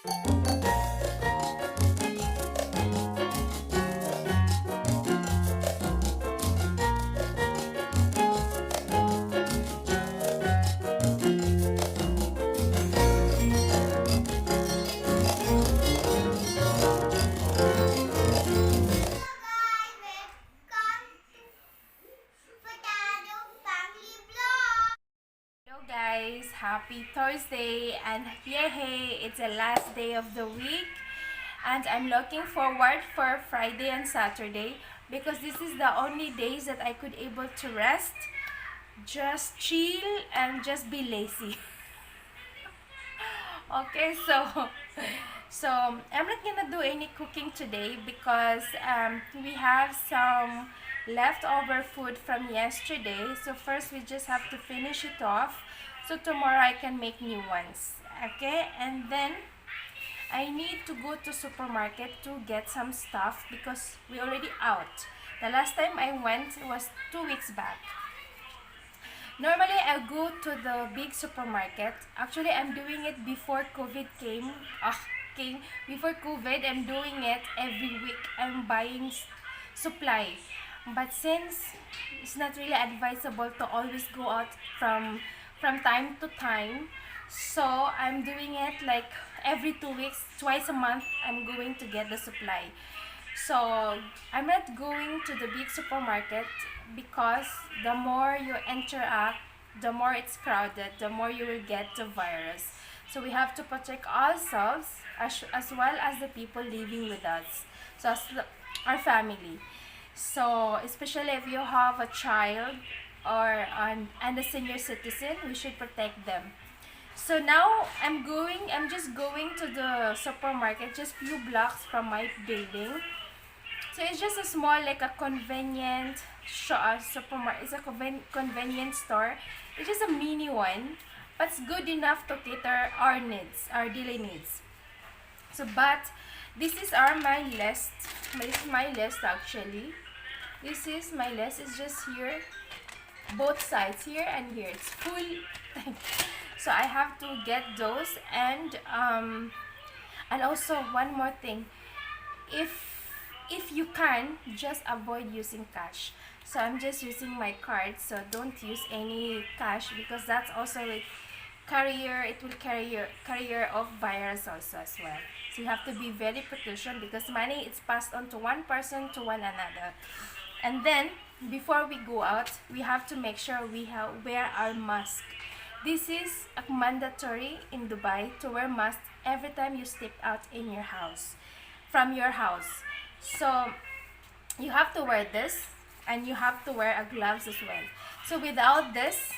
Hello guys, happy Thursday, and yay, it's the last day of the week, and I'm looking forward for Friday and Saturday because this is the only days that I could able to rest, just chill and just be lazy. Okay, so I'm not gonna do any cooking today because we have some leftover food from yesterday. So first we just have to finish it off. So tomorrow I can make new ones. Okay, and then I need to go to supermarket to get some stuff because we already out. The last time I went was 2 weeks back. Normally, I go to the big supermarket. Actually, I'm doing it before COVID came. Before COVID, I'm doing it every week. I'm buying supply. But since it's not really advisable to always go out from time to time, so I'm doing it like every 2 weeks, twice a month. I'm going to get the supply. So I'm not going to the big supermarket because the more you interact, the more it's crowded, the more you will get the virus. So we have to protect ourselves as well as the people living with us. So our family. So especially if you have a child or and a senior citizen, we should protect them. So now I'm just going to the supermarket just few blocks from my building. So it's just a small, like a convenient supermarket. It's a convenient store. It's just a mini one, but it's good enough to cater our needs, our daily needs. So, but this is my list. This is my list actually. This is my list. It's just here, both sides, here and here. It's full. So I have to get those, and also one more thing. If you can, just avoid using cash. So I'm just using my card, so don't use any cash because that's also like it will carrier of virus also as well. So you have to be very precaution because money is passed on to one person to one another. And then before we go out, we have to make sure we wear our mask. This is mandatory in Dubai to wear mask every time you step out in your house, from your house. So you have to wear this, and you have to wear a gloves as well. So without this,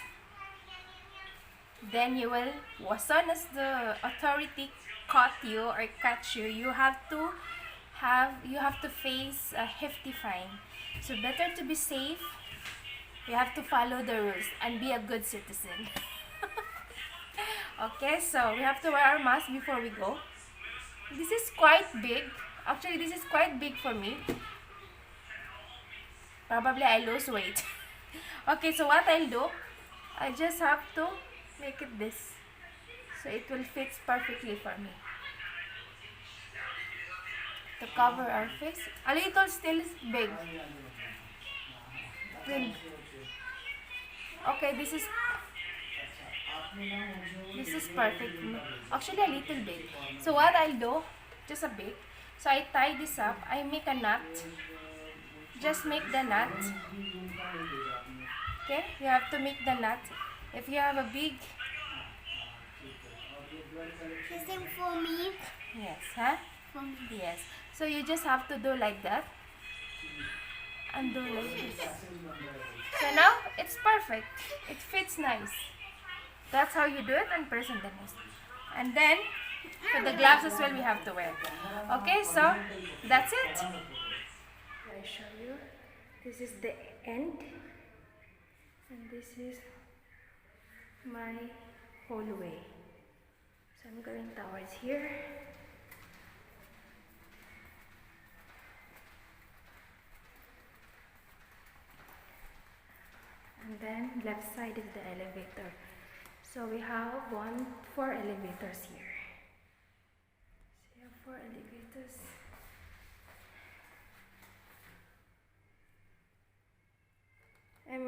then you will, as soon as the authority caught you or catch you, you have to face a hefty fine. So better to be safe. You have to follow the rules and be a good citizen. Okay, so we have to wear our mask before we go. This is quite big. Actually, this is quite big for me. Probably I lose weight. Okay, so what I'll do, I just have to make it this. So it will fit perfectly for me. To cover our face. A little still is big. Okay, this is perfect. Actually, a little big. So what I'll do, just a bit. So I tie this up. I make a knot. Just make the knot. Okay, you have to make the knot. If you have a big, The same for me. yes, huh? For me. Yes. So you just have to do like that. And do like this. So now it's perfect. It fits nice. That's how you do it and present the nose. And then for the gloves as well we have to wear. Okay, so that's it. I show you. This is the end. And this is my hallway. So I'm going towards here. And then left side is the elevator. So we have 4 elevators here.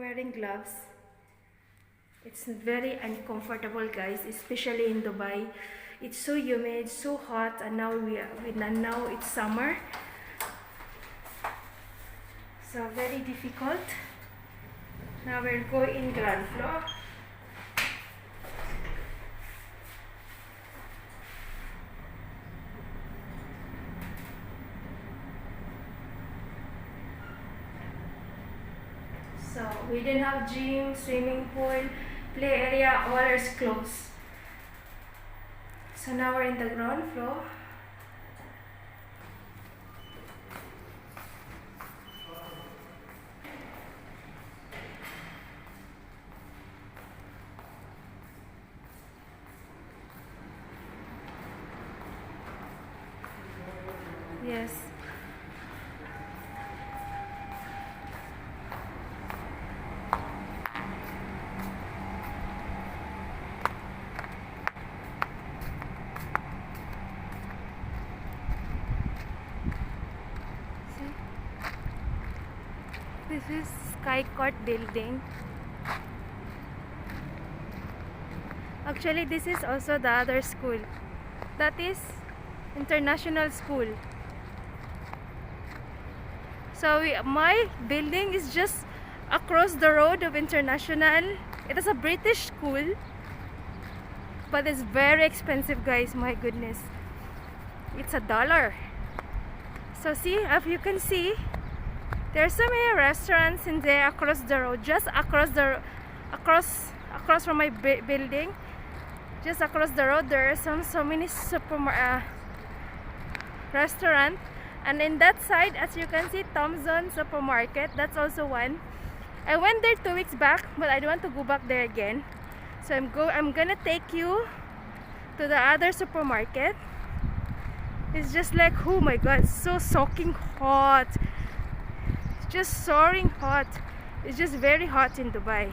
wearing gloves. It's very uncomfortable, guys, especially in Dubai. It's so humid, so hot, and now now it's summer, so very difficult. Now we'll go in ground floor. So we didn't have gym, swimming pool, play area, all is closed. So now we're in the ground floor. Yes. This is Sky Court building. Actually, this is also the other school. That is international school. So my building is just across the road of international. It is a British school, but it's very expensive, guys. My goodness, it's $1. So see, if you can see, there's so many restaurants in there across the road, just across from my building. Just across the road, there are so many restaurant, and in that side, as you can see, Thomson supermarket. That's also one. I went there 2 weeks back, but I don't want to go back there again. So I'm gonna take you to the other supermarket. It's just like, oh my god, it's so soaking hot. It's just soaring hot. It's just very hot in Dubai.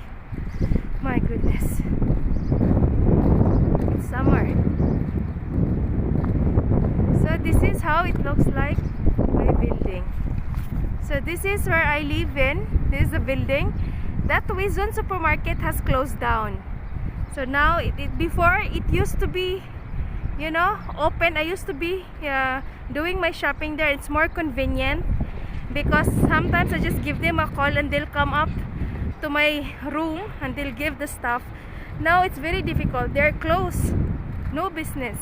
My goodness. It's summer. So this is how it looks like, my building. So this is where I live in. This is the building. That Wizon supermarket has closed down. So now before it used to be, you know, open. I used to be doing my shopping there. It's more convenient because sometimes I just give them a call and they'll come up to my room and they'll give the stuff. Now it's very difficult. They're closed. No business.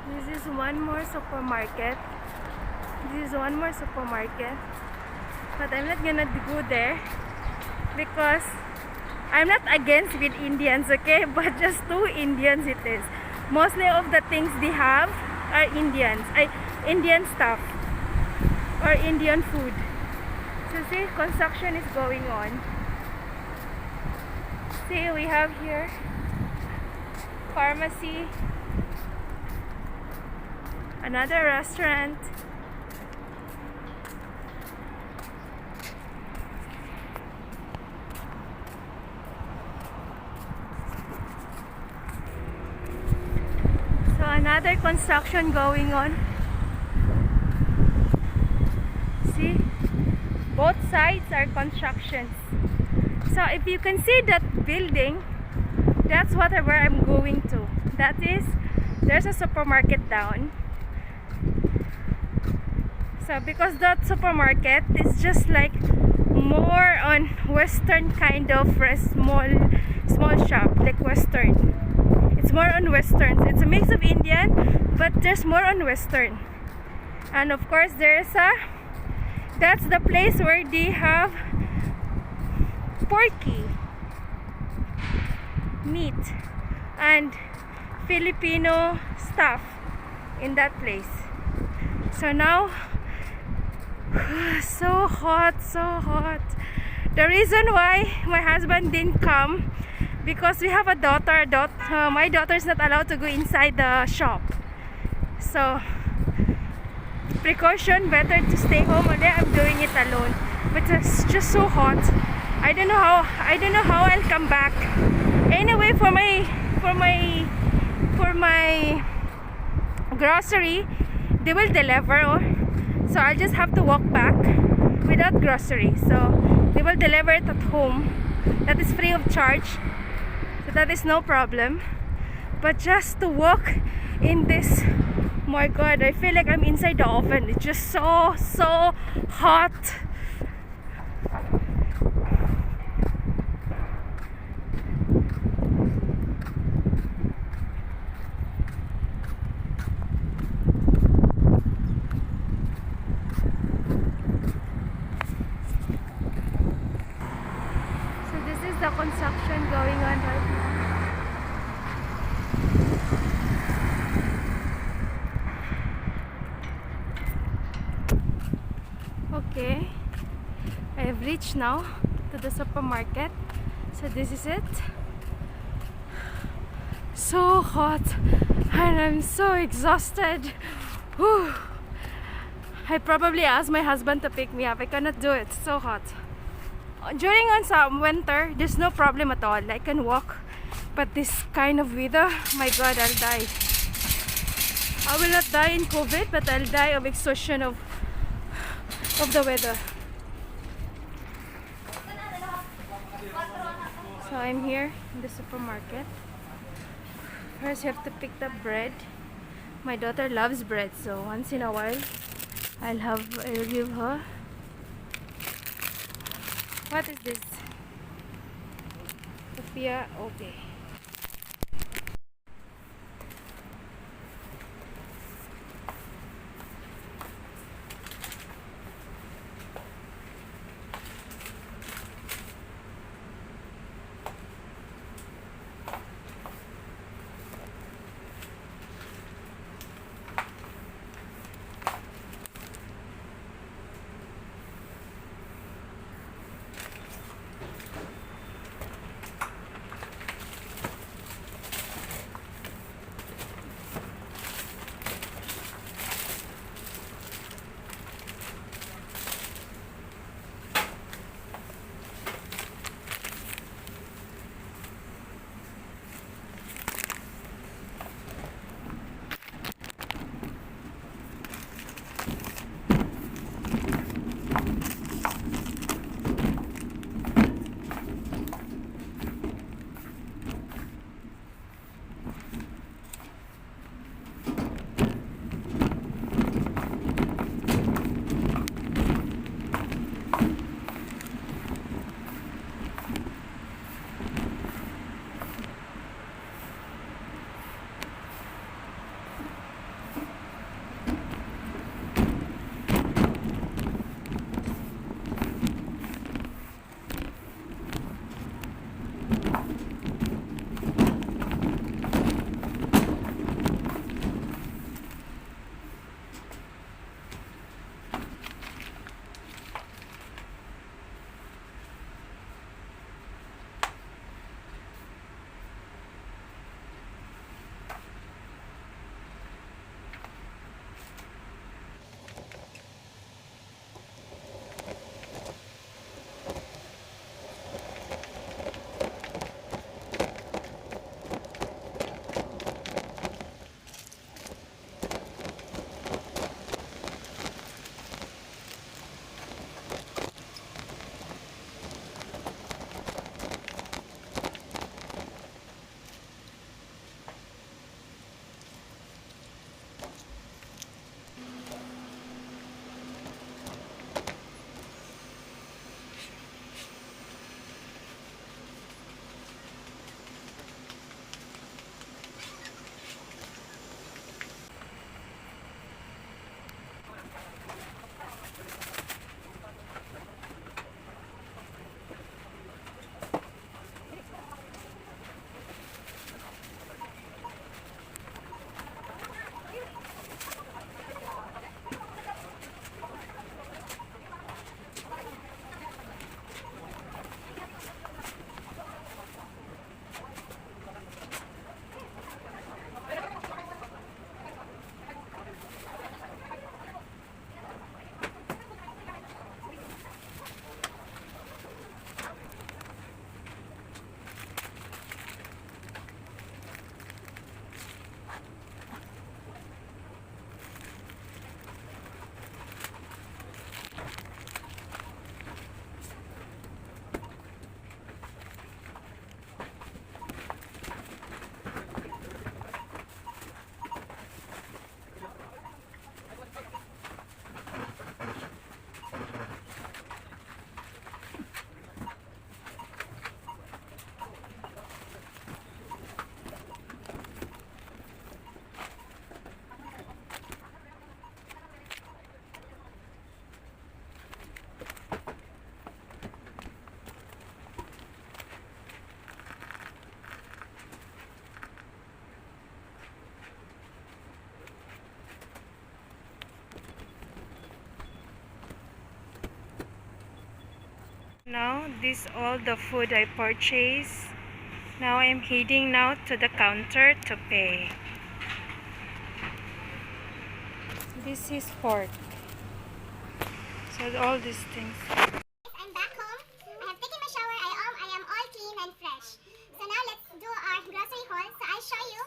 This is one more supermarket. This is one more supermarket. But I'm not gonna go there because I'm not against with Indians, okay? But just 2 Indians it is. Mostly of the things they have are Indians. Indian stuff or Indian food. So see, construction is going on. See, we have here pharmacy, another restaurant. So another construction going on. See, both sides are constructions. So if you can see that building, that's where I'm going to. That is, there's a supermarket down. So because that supermarket is just like more on Western kind of small shop, like Western. It's more on Western. It's a mix of Indian, but there's more on Western. And of course that's the place where they have porky meat and Filipino stuff in that place. So now so hot, so hot. The reason why my husband didn't come, because we have a daughter. My daughter is not allowed to go inside the shop. So precaution, better to stay home. And I'm doing it alone. But it's just so hot. I don't know how I'll come back. Anyway, for my grocery, they will deliver. So I'll just have to walk back without grocery. So they will deliver it at home. That is free of charge. So that is no problem. But just to walk in this, my god, I feel like I'm inside the oven. It's just so hot. So this is the construction going on right now. Okay, I have reached now to the supermarket. So this is it. So hot and I'm so exhausted. Whew. I probably asked my husband to pick me up. I cannot do it. It's so hot. During on some winter, there's no problem at all. I can walk. But this kind of weather, my god, I'll die. I will not die in COVID, but I'll die of exhaustion of the weather. So I'm here in the supermarket. First you have to pick the bread. My daughter loves bread, so once in a while I'll give her. What is this? Sophia, okay. Now, this all the food I purchased. Now I'm heading now to the counter to pay. This is pork. So all these things. I'm back home. I have taken my shower. I am all clean and fresh. So now let's do our grocery haul. So I'll show you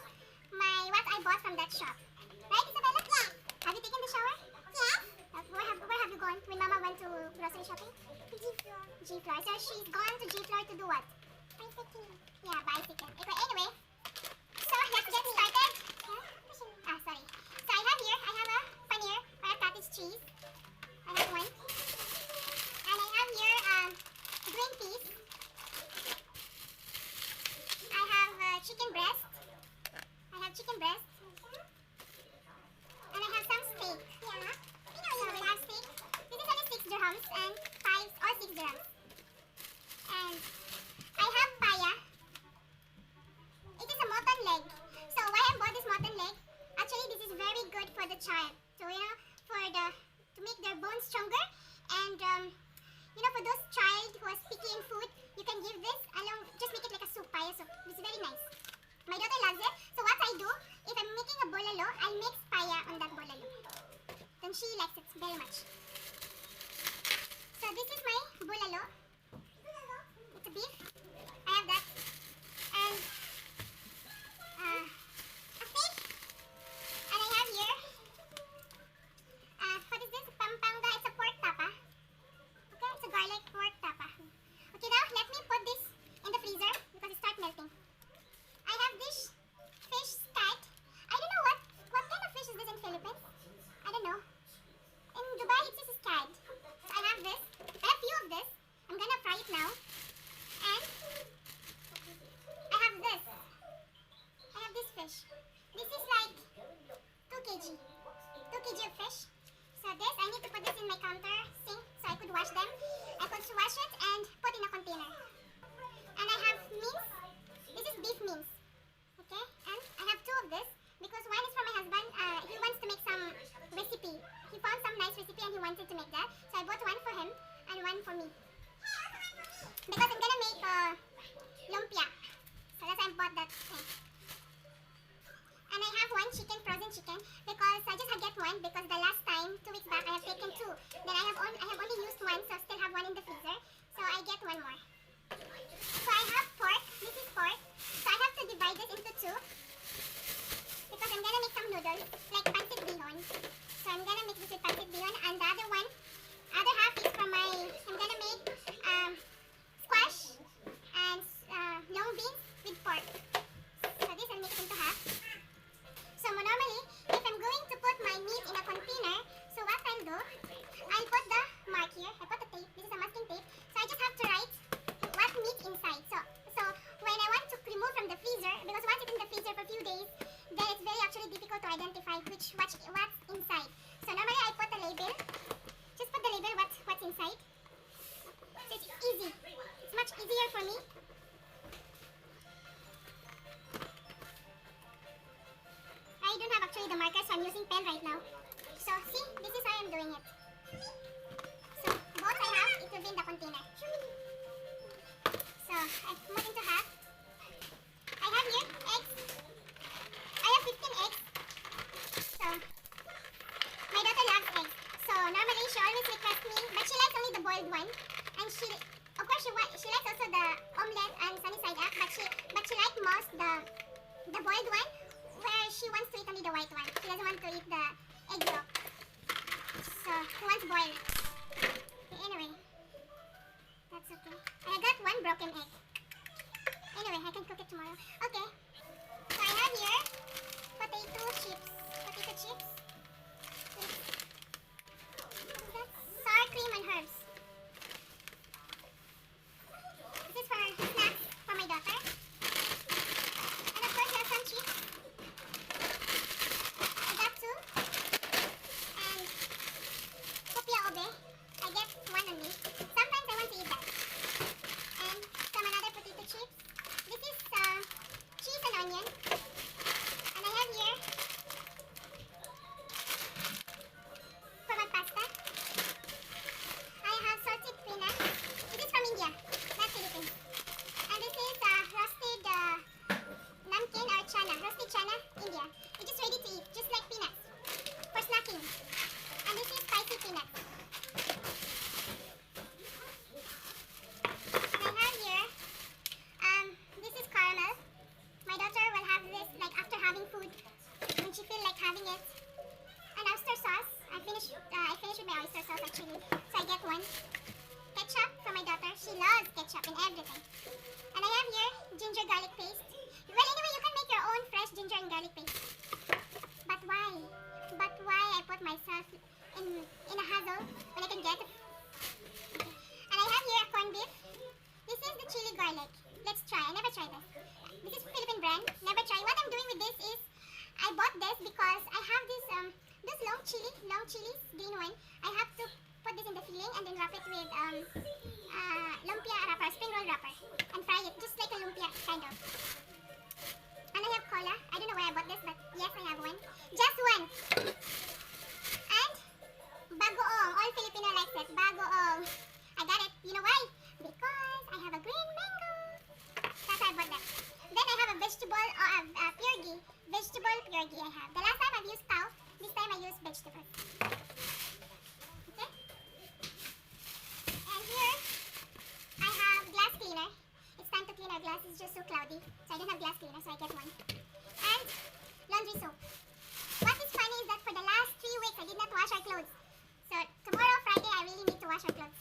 what I bought from that shop. Right, Isabella? Yes. Have you taken the shower? Yes. Where have you gone when Mama went to grocery shopping? G floor. G floor. So she's gone to G floor to do what? Bicycle. Yeah, bicycle. Okay, anyway, so let's get started. Ah, sorry. So I have a paneer or a cottage cheese. I have one. And I have here green peas. I have chicken breast. I have chicken breast. And I have some steak. Yeah. So we have steak. This is only 6 dirhams and 5 or 6 dirhams. And I have paya. It is a mutton leg. So why I bought this mutton leg? Actually, this is very good for the child. So to make their bones stronger. And for those child who are picky in food, you can give this along. Just make it like a soup, paya soup. It's very nice. My daughter loves it. So what I do, if I'm making a bolalo, I'll mix paya on that bolalo. Then she likes it very much. So this is my bolalo. It's a beef. I have that. And a fish. And I have here, what is this? Pampanga. It's a pork tapa. Okay, it's a garlic pork tapa. Okay, now let me put this in the freezer because it starts melting. I have this fish scat. I don't know what kind of fish is this in Philippines. I don't know. In Dubai, it's just a scat. So I have this. I have few of this. I'm gonna fry it now. And I have this. I have this fish. This is like 2 kg. 2 kg of fish. So this, I need to put this in my counter sink so I could wash them. I could wash it and put in a container. And I have mince. This is beef mince. Okay? And I have 2 of this because one is for my husband. He wants to make some recipe. He found some nice recipe and he wanted to make that. So I bought one for him and one for me. Because I'm gonna make lumpia. So that's why I bought that thing. And I have one chicken, frozen chicken, because I just had get one because the last time, 2 weeks back, I have taken 2. Then I have only used one, so I still have one in the freezer. So I get one more. So I have pork. This is pork. So I have to divide this into 2 because I'm gonna make some noodles like pancit bihon. So I'm gonna mix this with pancit bihon, and the other half is for my. I'm gonna make squash and long beans with pork. So this I'll mix into half. So normally, if I'm going to put my meat in a container, so what I'll do, I'll put the mark here. I put the tape. This is a masking tape. So I just have to write what meat inside. So when I want to remove from the freezer, because once it's in the freezer for a few days, then it's very actually difficult to identify what's inside. So normally I put the label. Just put the label what's inside. So it's easy. It's much easier for me. I don't have actually the marker, so I'm using pen right now. So see, this is how I'm doing it. So both I have, it will be in the container. So I put into half. I have here eggs. I have 15 eggs. So my daughter loves eggs. So normally she always requests me, but she likes only the boiled one. And of course she likes also the omelette and sunny side up, but she likes most the boiled one, where she wants to eat only the white one. She doesn't want to eat the egg yolk. So she wants boiled. Okay, anyway, that's okay. And I got one broken egg. Anyway, I can cook it tomorrow. Okay. So I have here potato chips. Potato chips. That's sour cream and herbs. This is for snacks for my daughter. And of course, there's some chips. I got 2. And kopia obe. I get 1 on me. Sometimes I want to eat that. And some another potato chips. This is cheese and onion. And I have here for my pasta. I in a hassle when I can get. And I have here a corned beef. This is the chili garlic. Let's try. I never tried this. This is Philippine brand. Never tried. What I'm doing with this is I bought this because I have this long chilies, green one. I have to put this in the filling and then wrap it with lumpia wrapper, spring roll wrapper, and fry it just like a lumpia kind of. And I have cola. I don't know where I bought this, but yes, I have one. Just one. And bagoong. All Filipino likes it. Bagoong. I got it. You know why? Because I have a green mango. That's why I bought that. Then I have a vegetable, purgi. Vegetable purgi I have. The last time I've used cow. This time I used vegetables. Okay? And here, I have glass cleaner. It's time to clean our glass. It's just so cloudy. So I don't have glass cleaner, so I get one. And laundry soap. What is funny is that for the last 3 weeks, I did not wash our clothes. So tomorrow, Friday, I really need to wash our clothes.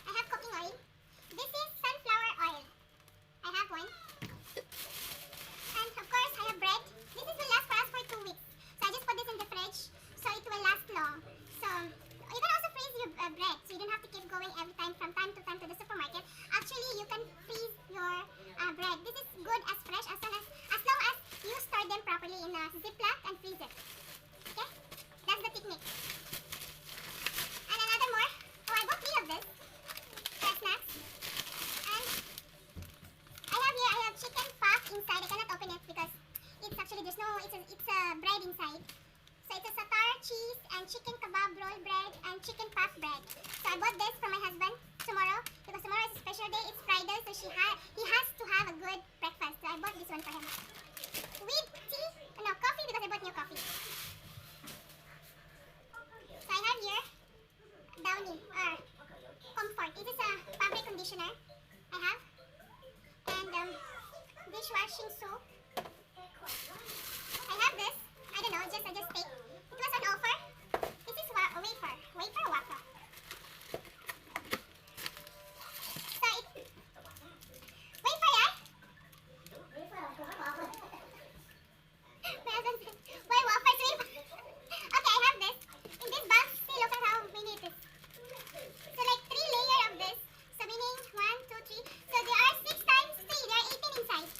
I have cooking oil. This is sunflower oil. I have one. And of course, I have bread. This is will last for us for 2 weeks. So I just put this in the fridge so it will last long. So you can also freeze your bread so you don't have to keep going every time from time to time to the supermarket. Actually, you can freeze your bread. This is good as fresh as long as you store them properly in a Ziploc and freeze it. Okay? That's the technique. And another more. Oh, I bought 3 of this for snacks. And I have chicken puff inside. I cannot open it because it's actually it's a bread inside. So it's a satar cheese and chicken kebab roll bread and chicken puff bread. So I bought this for my husband tomorrow because tomorrow is a special day. It's Friday, so he has to have a good breakfast. So I bought this one for him. With coffee because I bought new coffee. So I have here Downy or Comfort. It is a fabric conditioner I have. And dishwashing soap. I have this. I don't know, I just take. It was on offer. This is wafer. Wafer or waffle? So wafer, yeah? My husband said, why waffles? Wafer. Okay, I have this. In this box, see, look at how many it is. So like 3 layers of this. So meaning 1, 2, 3. So there are 6 times 3. There are 18 inside.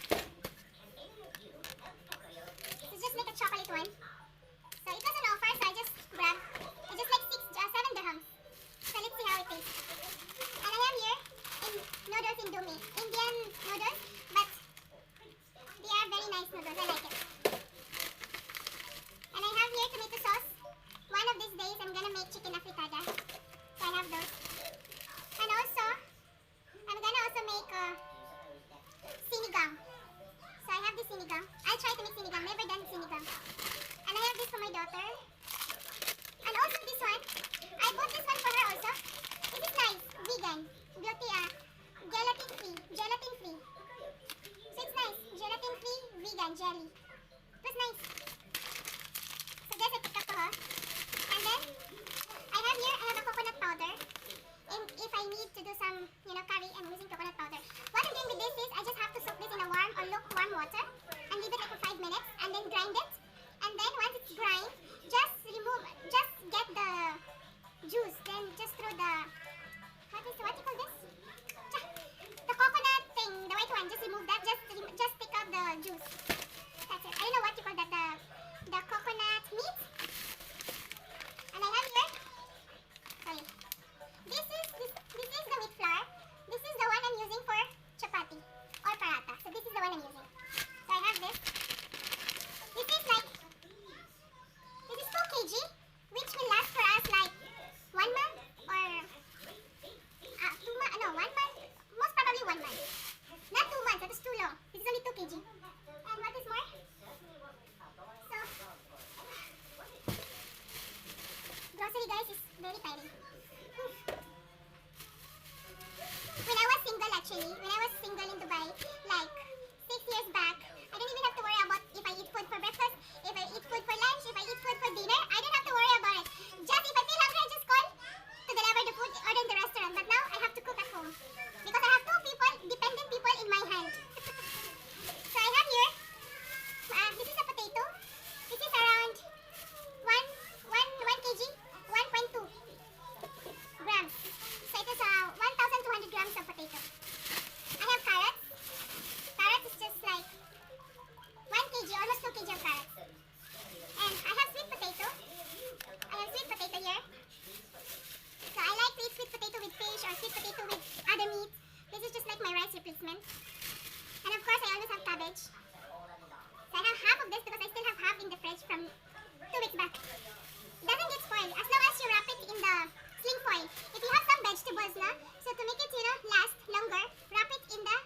balls na. So to make it, last longer, wrap it in the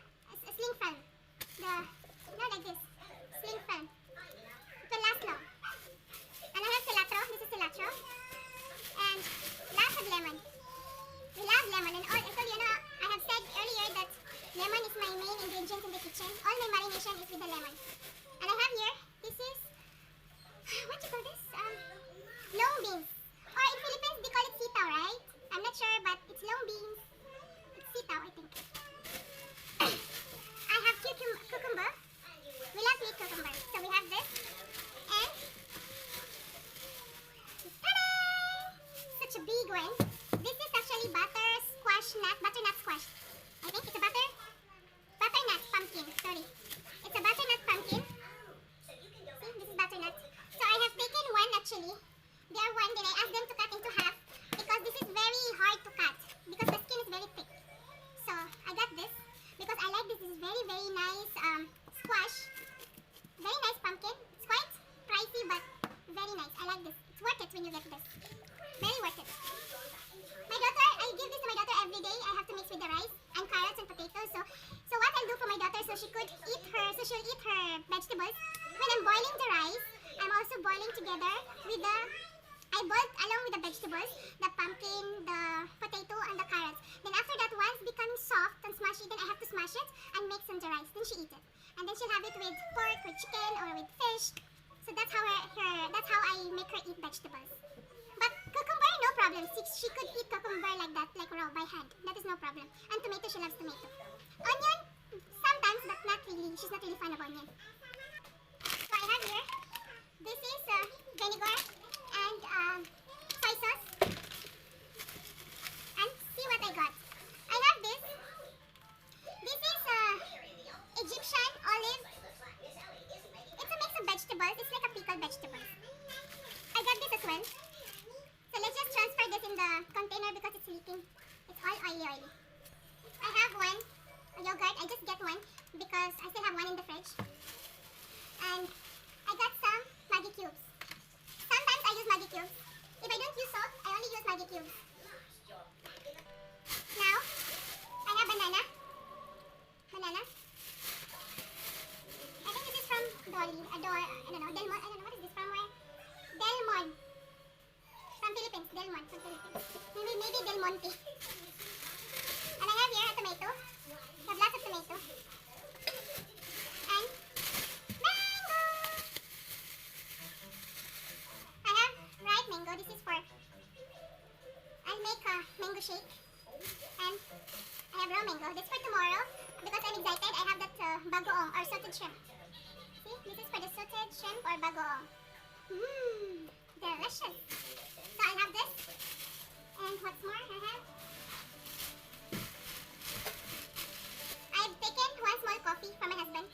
sling film. Like this. Sling film. It will last long. And I have cilantro. This is cilantro. And lots of lemon. We love lemon. And I told you, I have said earlier that lemon is my main ingredient in the kitchen. All my marination is with the lemon. And I have here, this is, what do you call this? Long beans. Or in Philippines, they call it sitaw, right? I'm not sure, but it's long beans. It's sitaw, I think. I have cucumber. We love to eat cucumber. So we have this. And, ta-da! Such a big one. This is actually butternut squash. I think it's a butternut pumpkin. Sorry. It's a butternut pumpkin. See, this is butternut. So I have taken one actually. They are one, then I asked them to cut into half because this is very hard to cut because the skin is very thick. So I got this because I like this. This is very, very nice squash. Very nice pumpkin. It's quite pricey but very nice. I like this. It's worth it when you get this. Very worth it. My daughter, I give this to my daughter every day. I have to mix with the rice and carrots and potatoes. So what I'll do for my daughter so she'll eat her vegetables. When I'm boiling the rice, I'm also boiling together with I boiled along with the vegetables, the pumpkin, the potato, and the carrots. Then after that, once it becomes soft and smushy, then I have to smash it and mix in the rice. Then she eats it. And then she'll have it with pork, with chicken, or with fish. So that's how I make her eat vegetables. But cucumber, no problem. She could eat cucumber like that, like raw by hand. That is no problem. And tomato, she loves tomato. Onion, sometimes, but not really. She's not really fan of onion. So I have here, this is vinegar and soy sauce. And see what I got. I have this. This is Egyptian olive. It's a mix of vegetables. It's like a pickled vegetables. I got this as well. So let's just transfer this in the container because it's leaking. It's all oily. I have one yogurt. I just get one because I still have one in the fridge. And I got some Maggi cubes. Sometimes I use Maggi cubes. If I don't use salt, I only use Maggi cubes. Now, I have banana. I think this is from Dolly. I don't know. Delmon. I don't know. What is this from? Where? Delmon. From Philippines. Delmon. From Philippines. Maybe Del Monte. And I have here a tomato. I have lots of tomato. And mango. I have ripe mango. This is for, I'll make a mango shake. And I have raw mango. That's for tomorrow because I'm excited. I have that bagoong or salted shrimp. See, this is for the salted shrimp or bagoong. Mmm, delicious. So I'll have this. And what's more, I've taken one small coffee from my husband.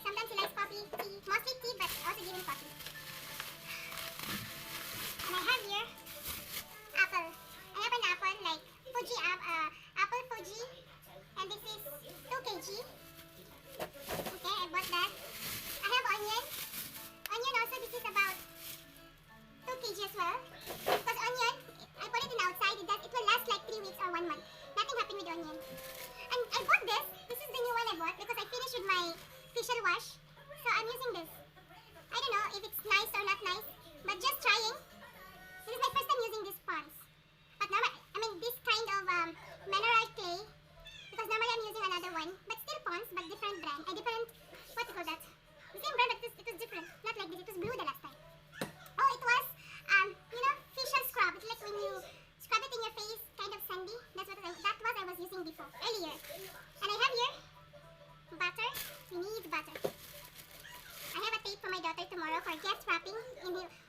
Sometimes he likes coffee, tea, mostly tea, but also give him coffee. And I have here apple. I have an apple like Fuji apple Fuji, and this is 2 kg. Okay, I bought that. I have onion. Onion also, this is about 2 kg as well. Because onion, I put it in outside. It will last like 3 weeks or 1 month. Nothing happened with onion. And I bought this. This is the new one I bought because I finished with my facial wash. So I'm using this. I don't know if it's nice or not nice, but just trying. This is my first time using this Pond's. But now, this kind of mineral clay. Because normally I'm using another one. But still Pond's, but different brand. What do you call that? The same brand, but it was different. Not like this. It was blue the last time. Oh, it was, facial scrub. It's like when you scrub it in your face, kind of sandy. That was I was using before, earlier. And I have here butter. We need butter. I have a tape for my daughter tomorrow for gift wrapping.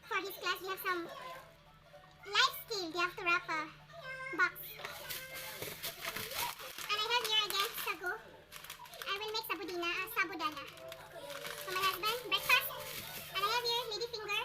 For his class, we have some life skill. They have to wrap a box. And I have here again sagu. I will make sabudana for my husband, breakfast. And I have here ladyfinger.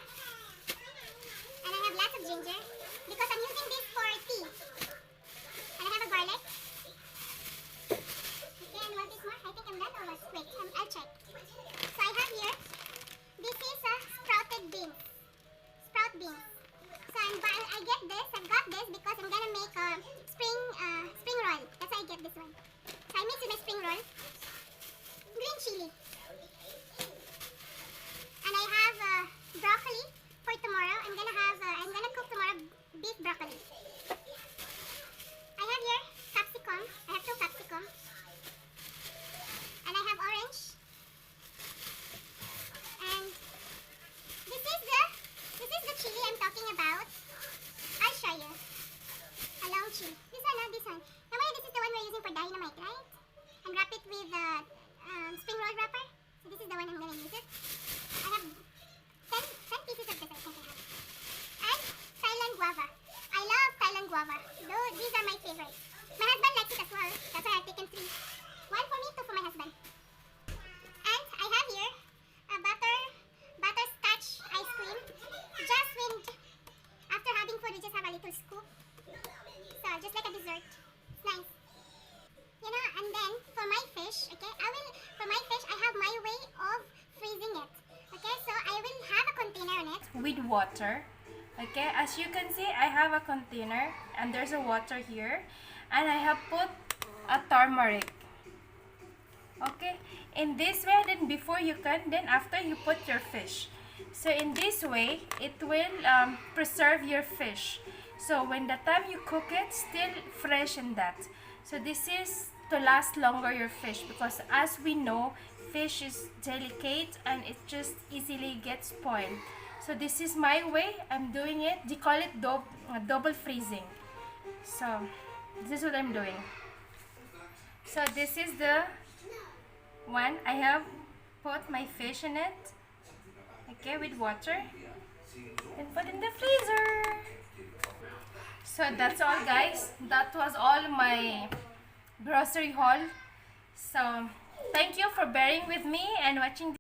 this one. So I mix with my spring roll, green chili, and I have broccoli for tomorrow. I'm gonna cook tomorrow beef broccoli. I have here capsicum. I have 2 capsicum, and I have orange. And this is the chili I'm talking about. I'll show you. A long chili. This one. Namaya, this is the one we're using for dynamite, right? And wrap it with spring roll wrapper. So this is the one I'm gonna use it. I have 10 pieces of this, I think I have. And Thailand guava. I love Thailand guava. These are my favorites. My husband likes it as well. That's why I've taken 3. 1 for me, 2 for my husband. And I have here a butterscotch ice cream. Just when after having food, we just have a little scoop. So just like a dessert. It's nice. You know, and then for my fish, okay, I have my way of freezing it. Okay, so I will have a container on it. With water. Okay, as you can see, I have a container and there's a water here, and I have put a turmeric. Okay, in this way, then before you cut, then after you put your fish. So in this way, it will preserve your fish. So when the time you cook it, still fresh in that. So this is to last longer your fish, because as we know, fish is delicate and it just easily gets spoiled. So this is my way. I'm doing it. They call it double freezing. So this is what I'm doing. So this is the one I have put my fish in it. Okay, with water and put in the freezer. So that's all, guys. That was all my grocery haul. So thank you for bearing with me and watching.